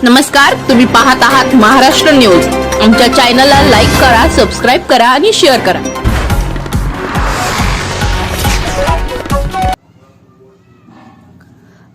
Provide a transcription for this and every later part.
नमस्कार, तुम्ही पाहत आहात महाराष्ट्र न्यूज। आमच्या चॅनलला लाईक करा, सबस्क्राइब करा आणि शेअर करा।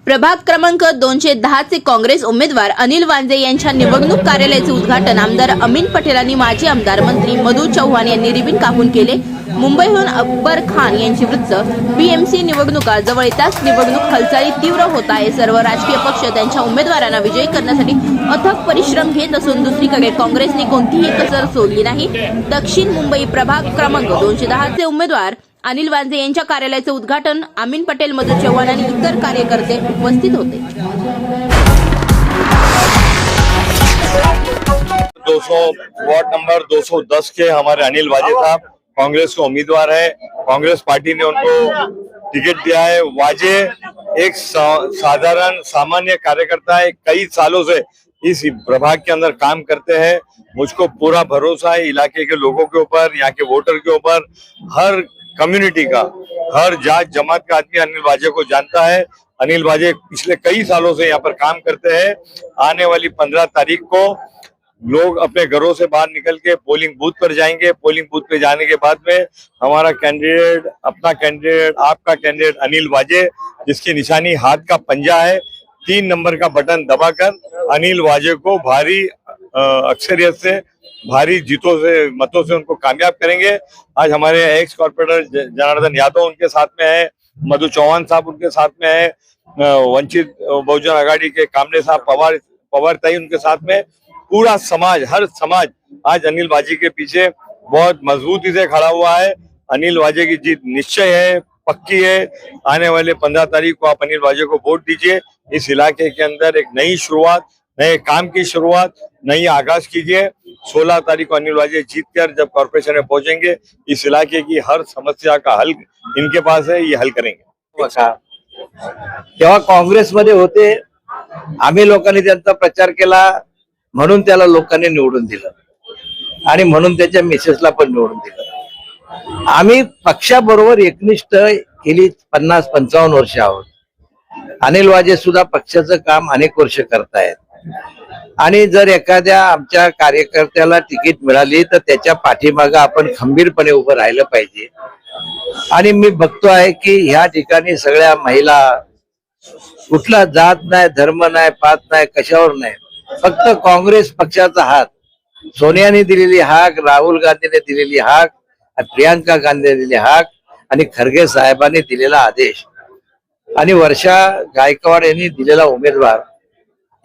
प्रभाग क्रमांक 210 चे काँग्रेस उमेदवार अनिल वांजे यांच्या निवडणूक कार्यालयाचे उद्घाटन आमदार अमीन पटेल आणि माजी आमदार मंत्री मधु चव्हाण यांनी रिबीन कापून केले। मुंबईहून अकबर खान यांची वृत्त। बीएमसी निवडणुका जवळ येताच निवडणूक हालचाली तीव्र होत आहे। सर्व राजकीय पक्ष त्यांच्या उमेदवारांना विजयी करण्यासाठी अथक परिश्रम घेत असून दुसरीकडे काँग्रेसने कोणतीही कसर सोडली नाही। दक्षिण मुंबई प्रभाग क्रमांक 210 चे उमेदवार अनिल वांजे यांच्या कार्यालयाचे उद्घाटन अमीन पटेल, मधु चव्हाण आणि इतर कार्यकर्ते उपस्थित होते। 200 वार्ड नंबर 210 के हमारे अनिल वाजे साहब कांग्रेस के उम्मीदवार है। कांग्रेस पार्टी ने उनको टिकट दिया है। वाजे एक साधारण सामान्य कार्यकर्ता है, कई सालों से इस प्रभाग के अंदर काम करते हैं। मुझको पूरा भरोसा है इलाके के लोगों के ऊपर, यहाँ के वोटर के ऊपर। हर कम्युनिटी का, हर जात जमात का आदमी अनिल वाजे को जानता है। अनिल वाजे पिछले कई सालों से यहाँ पर काम करते हैं। आने वाली 15 तारीख को लोग अपने घरों से बाहर निकल के पोलिंग बूथ पर जाएंगे। पोलिंग बूथ पे जाने के बाद में हमारा कैंडिडेट, अपना कैंडिडेट, आपका कैंडिडेट अनिल वाजे, जिसकी निशानी हाथ का पंजा है, 3 नंबर का बटन दबाकर अनिल वाजे को भारी अक्सरियत से, भारी जीतों से, मतों से उनको कामयाब करेंगे। आज हमारे एक्स कॉर्पोरेटर जनार्दन यादव उनके साथ में है, मधु चौहान साहब उनके साथ में है, वंचित बहुजन आघाड़ी के कामले साहब पवार ताई उनके साथ में। पूरा समाज, हर समाज आज अनिल वाजे के पीछे बहुत मजबूती से खड़ा हुआ है। अनिल वाजे की जीत निश्चय है, पक्की है। आने वाले 15 तारीख को आप अनिल वाजे को वोट दीजिए। इस इलाके के अंदर एक नई शुरुआत, नए काम की शुरुआत, नई आगाज कीजिए। 16 तारीख को अनिल वाजे जीतकर जब कॉर्पोरेशन में पहुंचेंगे, इस इलाके की हर समस्या का हल इनके पास है, ये हल करेंगे। तेव्हा काँग्रेसमध्ये होते, आम्ही लोकांनी त्यांचा प्रचार केला, म्हणून त्याला लोकांनी निवडून दिलं आणि म्हणून त्याच्या मिसेसला पण निवडून दिलं। आम्ही पक्षाबरोबर एकनिष्ठ गेली 50-55 वर्ष आहोत। अनिल वाजे सुद्धा पक्षाचं काम अनेक वर्ष करतायत आणि जर एखाद्या आमच्या कार्यकर्त्याला तिकीट मिळाली तर त्याच्या पाठीमागे आपण खंबीरपणे उभं राहिलं पाहिजे। आणि मी बघतो आहे की ह्या ठिकाणी सगळ्या महिला, कुठला जात नाही, धर्म नाही, पात नाही, कशावर नाही, फक्त काँग्रेस पक्षाचा हात, सोनियाने दिलेली हाक, राहुल गांधीने दिलेली हाक, प्रियांका गांधीने दिलेली हाक आणि खरगे साहेबांनी दिलेला आदेश आणि वर्षा गायकवाड यांनी दिलेला उमेदवार,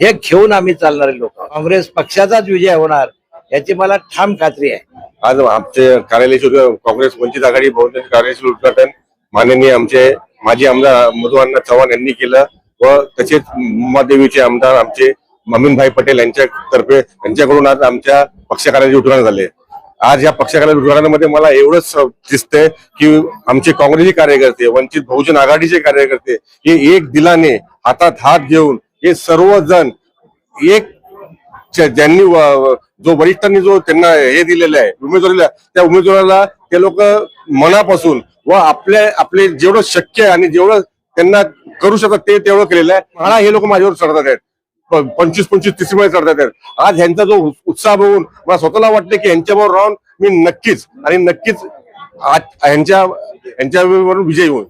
हे घेऊन आम्ही चालणारे लोक, काँग्रेस पक्षाचाच विजय होणार याची मला ठाम खात्री आहे। आज आमचे कार्यालयाचे काँग्रेस वंचित आघाडी बहुजन कार्यालयाचे उद्घाटन माननीय आमचे माजी आमदार मधु चव्हाण यांनी केलं व तसेच मुंबादेवीचे आमदार आमचे अमीनभाई पटेल यांच्यातर्फे त्यांच्याकडून आज आमच्या पक्ष कार्यालयाचे उद्घाटन झाले। आज या पक्ष कार्यालय उद्घाटनामध्ये मला एवढंच दिसतंय की आमचे काँग्रेसी कार्यकर्ते, वंचित बहुजन आघाडीचे कार्यकर्ते हे एक दिलाने हातात हात घेऊन हे सर्वजण एक, ज्यांनी जो वरिष्ठांनी जो त्यांना हे दिलेलं आहे उमेदवारीला, त्या उमेदवाराला ते लोक मनापासून व आपले जेवढं शक्य आहे आणि जेवढं त्यांना करू शकतात ते तेवढं केलेलं आहे। मला हे लोक माझ्यावर चढतात आहेत, 25-30 मध्ये चढतात आहेत। आज ह्यांचा जो उत्साह बघून मला स्वतःला वाटतं की यांच्याबरोबर राहून मी नक्कीच आणि नक्कीच यांच्याबरोबर विजयी होईल।